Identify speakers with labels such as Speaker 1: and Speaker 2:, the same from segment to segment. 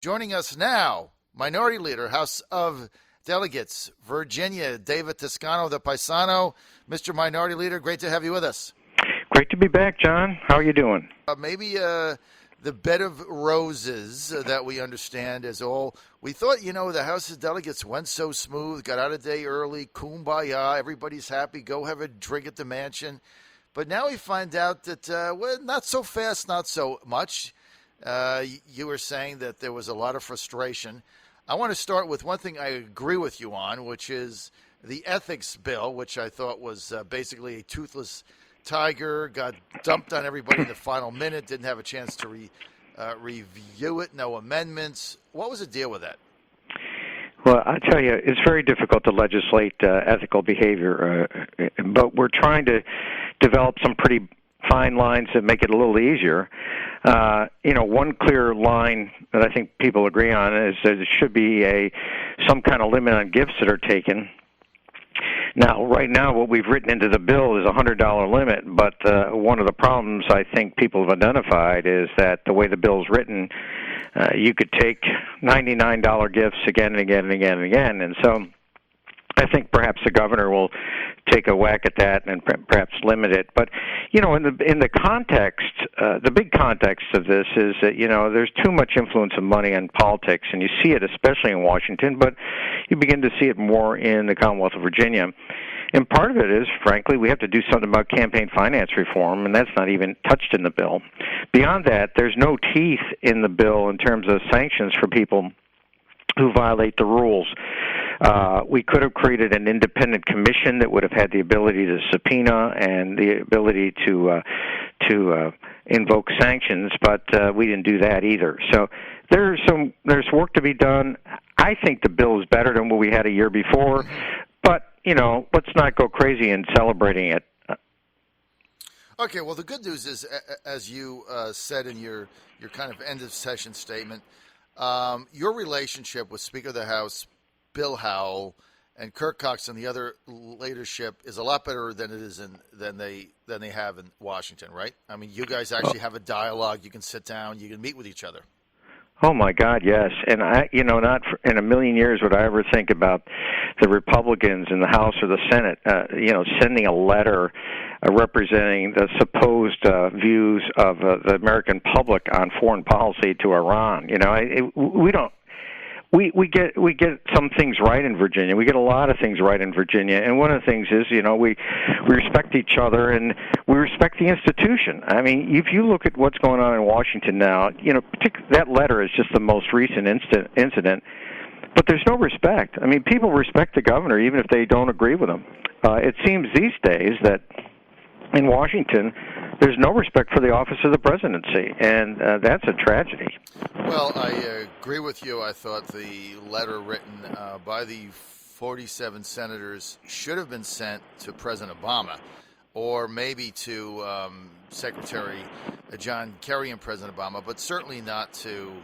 Speaker 1: Joining us now, Minority Leader, House of Delegates, Virginia, David Toscano, the Paisano. Mr. Minority Leader, great to have you with us.
Speaker 2: Great to be back, John. How are you doing?
Speaker 1: Maybe the bed of roses that we understand is all. We thought, the House of Delegates went so smooth, got out a day early, kumbaya, everybody's happy, go have a drink at the mansion. But now we find out that, not so fast, not so much. You were saying that there was a lot of frustration. I want to start with one thing I agree with you on, which is the ethics bill, which I thought was basically a toothless tiger, got dumped on everybody in the final minute, didn't have a chance to review it, no amendments. What was the deal with that?
Speaker 2: Well, I tell you, it's very difficult to legislate ethical behavior, but we're trying to develop some pretty fine lines that make it a little easier. One clear line that I think people agree on is that there should be some kind of limit on gifts that are taken. Now, right now, what we've written into the bill is a $100 limit, but one of the problems I think people have identified is that the way the bill's written, you could take $99 gifts again and again and again and again, and so I think perhaps the governor will take a whack at that and perhaps limit it. But in the context, the big context of this is that there's too much influence of money in politics, and you see it especially in Washington, but you begin to see it more in the Commonwealth of Virginia. And part of it is, frankly, we have to do something about campaign finance reform, and that's not even touched in the bill. Beyond that, there's no teeth in the bill in terms of sanctions for people who violate the rules. We could have created an independent commission that would have had the ability to subpoena and the ability to invoke sanctions, but we didn't do that either. So there's work to be done. I think the bill is better than what we had a year before, but let's not go crazy in celebrating it.
Speaker 1: Okay, well, the good news is, as you said in your kind of end of session statement, your relationship with Speaker of the House Bill Howell and Kirk Cox and the other leadership is a lot better than it is than they have in Washington, right? I mean, you guys actually have a dialogue. You can sit down. You can meet with each other.
Speaker 2: Oh my God, yes. And not in a million years would I ever think about the Republicans in the House or the Senate, sending a letter representing the supposed views of the American public on foreign policy to Iran. We get some things right in Virginia. We get a lot of things right in Virginia, and one of the things is, we respect each other and we respect the institution. I mean, if you look at what's going on in Washington now, that letter is just the most recent incident, but there's no respect. I mean, people respect the governor even if they don't agree with him. It seems these days that in Washington, there's no respect for the office of the presidency, and that's a tragedy.
Speaker 1: Well, I agree with you. I thought the letter written by the 47 senators should have been sent to President Obama, or maybe to Secretary John Kerry and President Obama, but certainly not to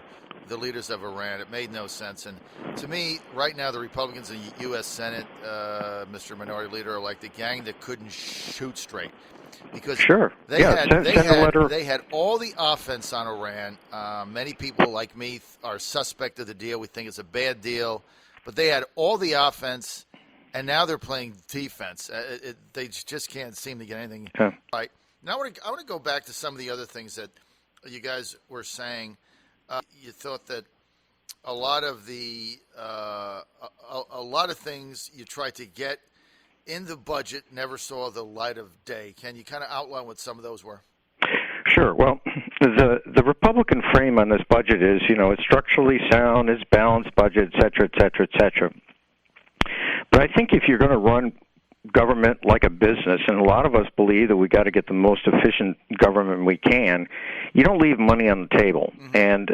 Speaker 1: the leaders of Iran. It made no sense. And to me, right now, the Republicans in the U.S. Senate, Mr. Minority Leader, are like the gang that couldn't shoot straight. Because they had all the offense on Iran. Many people like me are suspect of the deal. We think it's a bad deal. But they had all the offense, and now they're playing defense. They just can't seem to get anything right. Now I want to go back to some of the other things that you guys were saying. You thought that a lot of things you tried to get in the budget never saw the light of day. Can you kind of outline what some of those were?
Speaker 2: Sure. Well, the Republican frame on this budget is, it's structurally sound, it's balanced budget, et cetera, et cetera, et cetera. But I think if you're going to run government like a business, and a lot of us believe that we got to get the most efficient government we can, you don't leave money on the table. Mm-hmm. And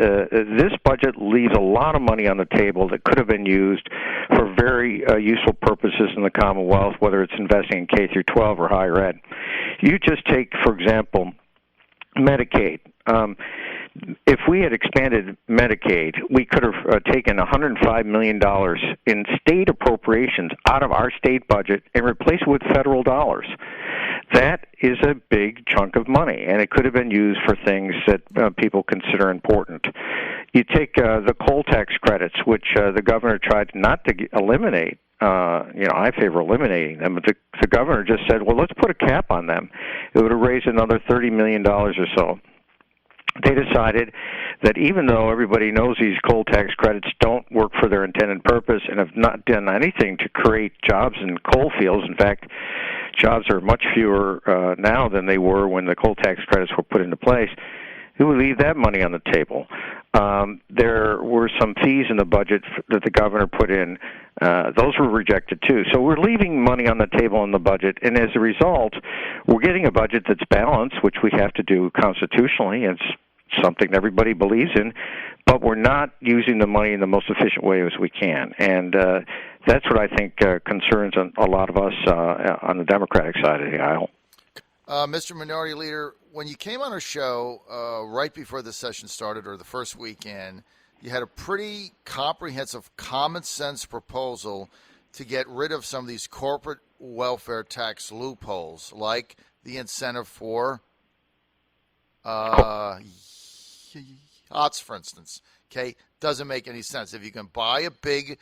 Speaker 2: this budget leaves a lot of money on the table that could have been used for very useful purposes in the Commonwealth, whether it's investing in K through 12 or higher ed. You just take, for example, Medicaid. If we had expanded Medicaid, we could have taken $105 million in state appropriations out of our state budget and replaced it with federal dollars. That is a big chunk of money, and it could have been used for things that people consider important. You take the coal tax credits, which the governor tried not to eliminate. I favor eliminating them, but the governor just said, well, let's put a cap on them. It would have raised another $30 million or so. They decided that even though everybody knows these coal tax credits don't work for their intended purpose and have not done anything to create jobs in coal fields, in fact, jobs are much fewer now than they were when the coal tax credits were put into place, who would leave that money on the table? There were some fees in the budget that the governor put in. Those were rejected, too. So we're leaving money on the table in the budget, and as a result, we're getting a budget that's balanced, which we have to do constitutionally. It's something everybody believes in, but we're not using the money in the most efficient way as we can. And that's what I think concerns a lot of us on the Democratic side of the aisle.
Speaker 1: Mr. Minority Leader, when you came on our show right before the session started or the first weekend, you had a pretty comprehensive common sense proposal to get rid of some of these corporate welfare tax loopholes, like the incentive for yachts, for instance. Okay, doesn't make any sense. If you can buy a big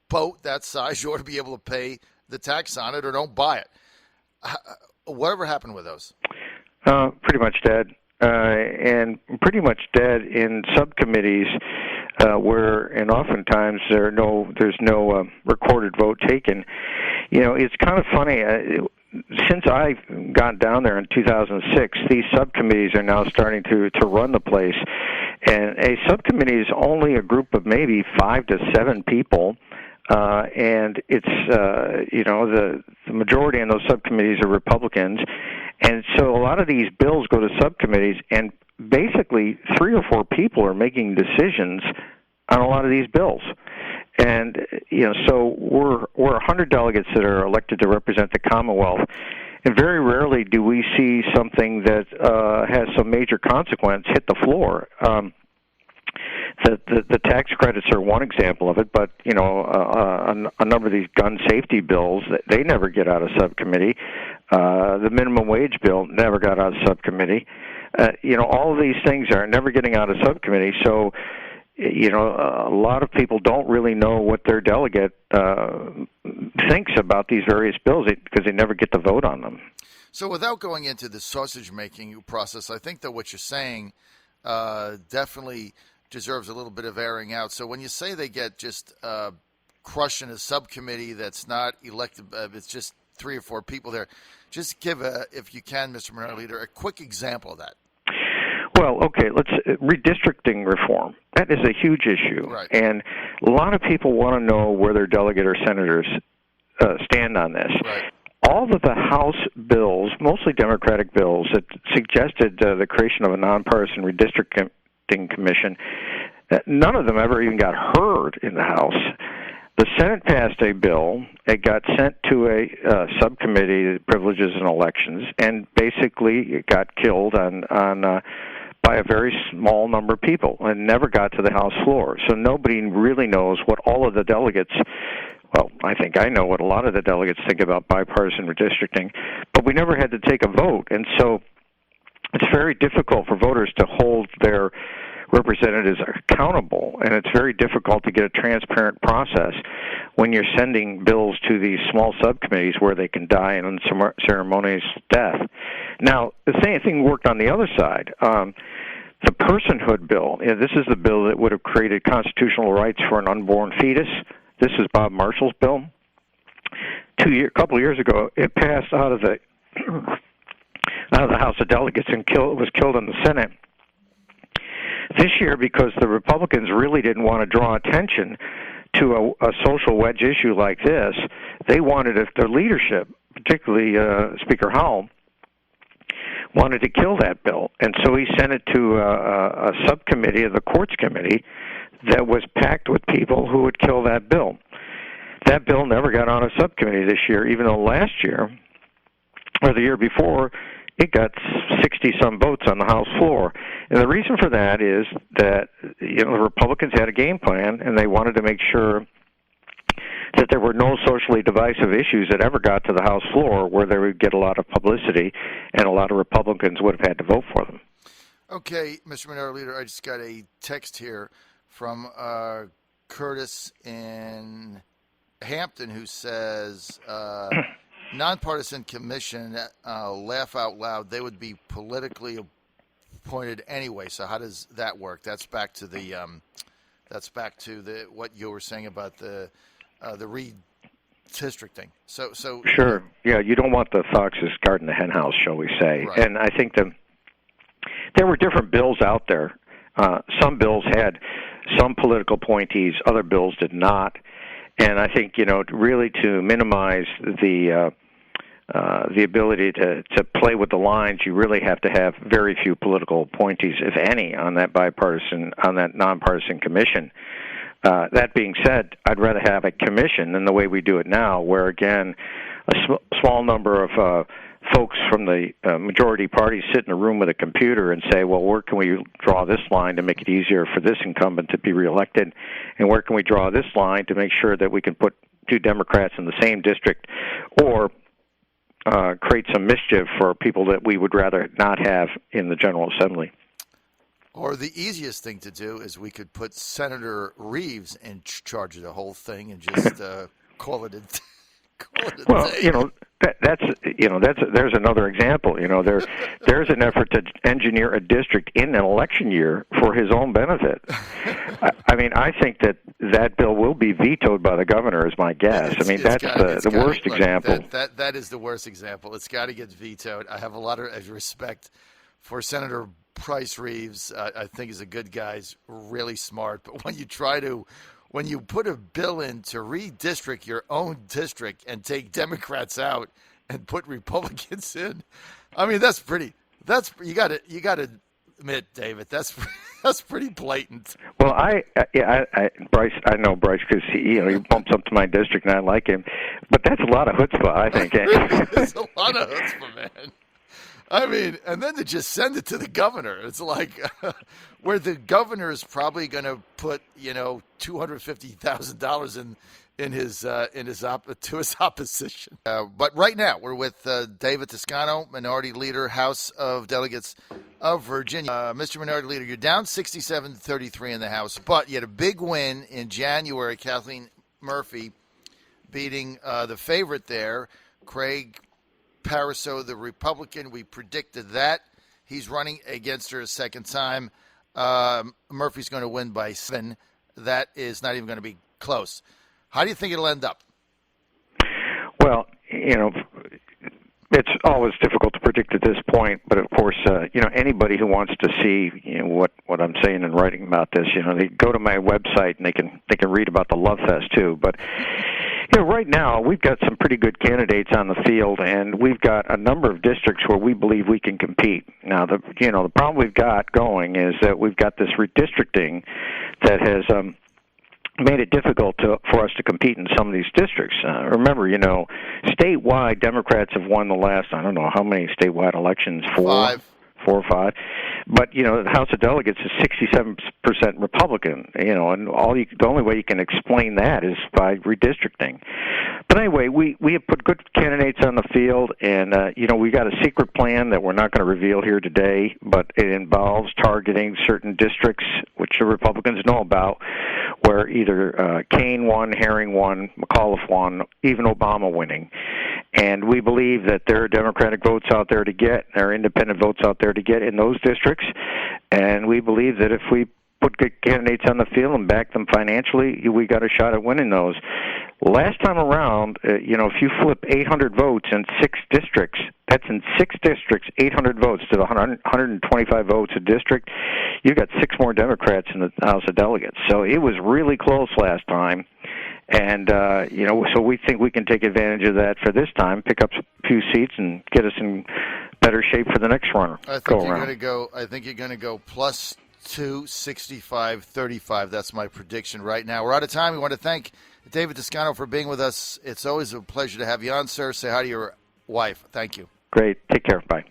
Speaker 1: boat that size, you ought to be able to pay the tax on it, or don't buy it. Whatever happened with those?
Speaker 2: Pretty much dead, and pretty much dead in subcommittees and oftentimes there's no recorded vote taken. It's kind of funny. Since I got down there in 2006, these subcommittees are now starting to run the place, and a subcommittee is only a group of maybe 5 to 7 people. And it's, the majority in those subcommittees are Republicans. And so a lot of these bills go to subcommittees, and basically 3 or 4 people are making decisions on a lot of these bills. And, so we're 100 delegates that are elected to represent the Commonwealth. And very rarely do we see something that has some major consequence hit the floor. The tax credits are one example of it, but a number of these gun safety bills, they never get out of subcommittee. The minimum wage bill never got out of subcommittee. All of these things are never getting out of subcommittee. So, a lot of people don't really know what their delegate thinks about these various bills because they never get to vote on them.
Speaker 1: So, without going into the sausage making process, I think that what you're saying definitely deserves a little bit of airing out. So when you say they get just crushed in a subcommittee that's not elected, it's just 3 or 4 people there, just give, if you can, Mr. Minority Leader, a quick example of that.
Speaker 2: Well, okay, let's redistricting reform. That is a huge issue.
Speaker 1: Right.
Speaker 2: And a lot of people want to know where their delegate or senators stand on this.
Speaker 1: Right.
Speaker 2: All of the House bills, mostly Democratic bills, that suggested the creation of a nonpartisan redistricting commission, none of them ever even got heard in the House. The Senate passed a bill. It got sent to a subcommittee, Privileges and Elections, and basically it got killed by a very small number of people and never got to the House floor. So nobody really knows what all of the delegates. Well, I think I know what a lot of the delegates think about bipartisan redistricting, but we never had to take a vote. And so it's very difficult for voters to hold their representatives accountable, and it's very difficult to get a transparent process when you're sending bills to these small subcommittees where they can die an unceremonious death. Now, the same thing worked on the other side. The personhood bill, this is the bill that would have created constitutional rights for an unborn fetus. This is Bob Marshall's bill. A couple of years ago, it passed out of the House of Delegates and was killed in the Senate. This year, because the Republicans really didn't want to draw attention to a social wedge issue like this, they wanted, if their leadership, particularly Speaker Howell, wanted to kill that bill. And so he sent it to a subcommittee of the Courts Committee that was packed with people who would kill that bill. That bill never got on a subcommittee this year, even though last year, or the year before, it got 60-some votes on the House floor. And the reason for that is that the Republicans had a game plan, and they wanted to make sure that there were no socially divisive issues that ever got to the House floor where they would get a lot of publicity, and a lot of Republicans would have had to vote for them.
Speaker 1: Okay, Mr. Minority Leader, I just got a text here from Curtis in Hampton who says, nonpartisan commission, laugh out loud, they would be politically appointed anyway. So how does that work? That's back to the what you were saying about the redistricting. So
Speaker 2: sure, yeah, you don't want the foxes guarding the hen house, shall we say?
Speaker 1: Right.
Speaker 2: And I think there were different bills out there. Some bills had some political appointees, other bills did not. And I think, really to minimize the ability to play with the lines, you really have to have very few political appointees, if any, on that nonpartisan commission. That being said, I'd rather have a commission than the way we do it now, where again, a small number of folks from the majority party sit in a room with a computer and say, well, where can we draw this line to make it easier for this incumbent to be reelected, and where can we draw this line to make sure that we can put two Democrats in the same district, or create some mischief for people that we would rather not have in the General Assembly.
Speaker 1: Or the easiest thing to do is we could put Senator Reeves in charge of the whole thing and just call it a
Speaker 2: well,
Speaker 1: day.
Speaker 2: There's another example. There's an effort to engineer a district in an election year for his own benefit. I think that bill will be vetoed by the governor, is my guess. That's the worst example.
Speaker 1: That is the worst example. It's got to get vetoed. I have a lot of respect for Senator Price Reeves. I think he's a good guy. He's really smart. But when you put a bill in to redistrict your own district and take Democrats out and put Republicans in, that's pretty. You got to admit, David, that's pretty blatant.
Speaker 2: Well, Bryce, I know Bryce because he bumps up to my district and I like him, but that's a lot of chutzpah, I think.
Speaker 1: It's a lot of chutzpah, man. And then to just send it to the governor. It's like where the governor is probably going to put, $250,000 in his opposition. But right now we're with David Toscano, Minority Leader, House of Delegates of Virginia. Mr. Minority Leader, you're down 67-33 in the House, but you had a big win in January. Kathleen Murphy beating the favorite there, Craig Pariseau, the Republican. We predicted that. He's running against her a second time. Murphy's going to win by 7. That is not even going to be close. How do you think it'll end up?
Speaker 2: Well, it's always difficult to predict at this point, but of course, anybody who wants to see what I'm saying and writing about this, they go to my website and they can read about the Love Fest too. But right now we've got some pretty good candidates on the field, and we've got a number of districts where we believe we can compete. Now, the problem we've got going is that we've got this redistricting that has made it difficult for us to compete in some of these districts. Remember, statewide, Democrats have won the last, I don't know how many statewide elections, 4 or 5. But, the House of Delegates is 67% Republican, and the only way you can explain that is by redistricting. But anyway, we have put good candidates on the field, and, we got a secret plan that we're not going to reveal here today, but it involves targeting certain districts, which the Republicans know about, where either Kaine won, Herring won, McAuliffe won, even Obama winning. And we believe that there are Democratic votes out there to get, there are independent votes out there to get in those districts. And we believe that if we put good candidates on the field and back them financially, we got a shot at winning those. Last time around, if you flip 800 votes in 6 districts, that's in 6 districts, 800 votes to the 125 votes a district, you got 6 more Democrats in the House of Delegates. So it was really close last time. And, so we think we can take advantage of that for this time, pick up a few seats and get us in better shape for the next runner.
Speaker 1: I think you're going to go plus 2, 65, 35. That's my prediction right now. We're out of time. We want to thank David Toscano for being with us. It's always a pleasure to have you on, sir. Say hi to your wife. Thank you.
Speaker 2: Great. Take care. Bye.